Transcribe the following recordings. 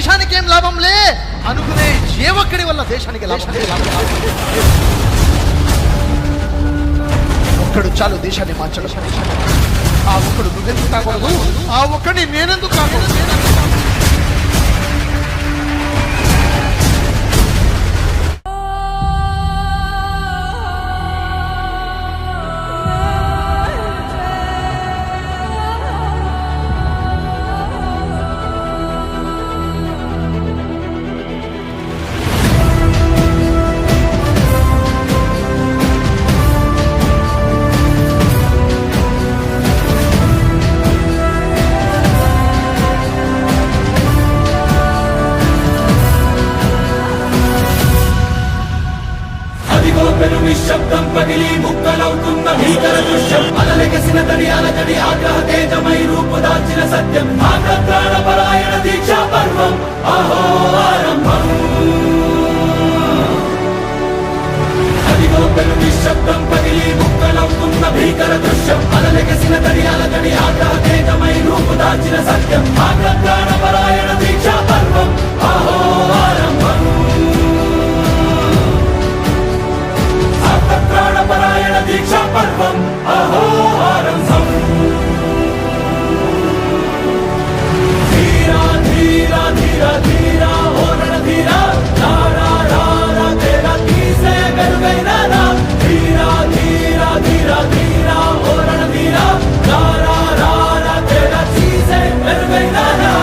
దేశానికి ఏం లాభంలే అనుకునే ఏ ఒక్కడి వల్ల దేశానికి లాభం. ఒక్కడు చాలు దేశాన్ని మార్చడం. ఆ ఒక్కడు నువ్వెందుకు కాకూడదు, ఆ ఒక్కడిని నేనెందుకు కాకూడదు. నిశ్శబ్దం పగిలి ముక్కలవుతున్న భీకర దృశ్యం, అలలెగసిన తడి అలజడి ఆగ్రహ తేజమై రూపుదాల్చిన సత్యం, ఆగ్రహ పరాయణ దీక్షా పర్వం అహో ఆరంభం. అదిగో పెను నిశ్శబ్దం పగిలి ముక్కలవుతున్న భీకర దృశ్యం, అలలెగసిన తడి అలజడి ఆగ్రహ తేజమై రూపుదాల్చిన సత్యం, ఆగ్రహ పరాయణ దీక్షా పర్వం అహో ఆరంభం. ప్రాణపరాయణ దీక్షా పర్వం అహో ఆరంభం. ధీరా ధీరా ధీరా ధీరా ఓ రణధీరా, రారా రారా తేరా తీసే వెలుగైన రా. ధీరా ధీరా ధీరా ధీరా ఓ రణధీరా, రారా రారా తేరా తీసే వెలుగైన రా.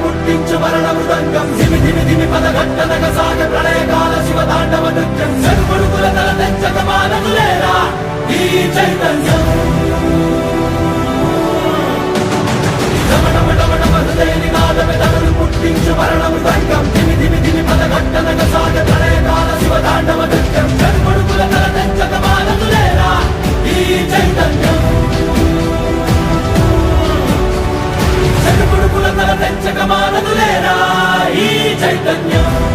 పుట్టించు మరణ మృదంగం, ధిమి ధిమి ధిమి పదఘట్టనగ సాగ ప్రళయకాల శివ తాండవ నృత్యం, సరుకుడుకుల తల తెంచక మానదులేరా ఈ చైతన్యం. పుట్టించు మరణ మృదంగం, ధిమి ధిమి ధిమి పదఘట్టనగ సాగ ప్రళయకాల శివ తాండవ నృత్యం, సరుకుడుకుల తల తెంచక మానదులేరా ఈ చైతన్యం. చెడుపుడుకుల తల తెంచక మానదులేరా ఈ చైతన్యం.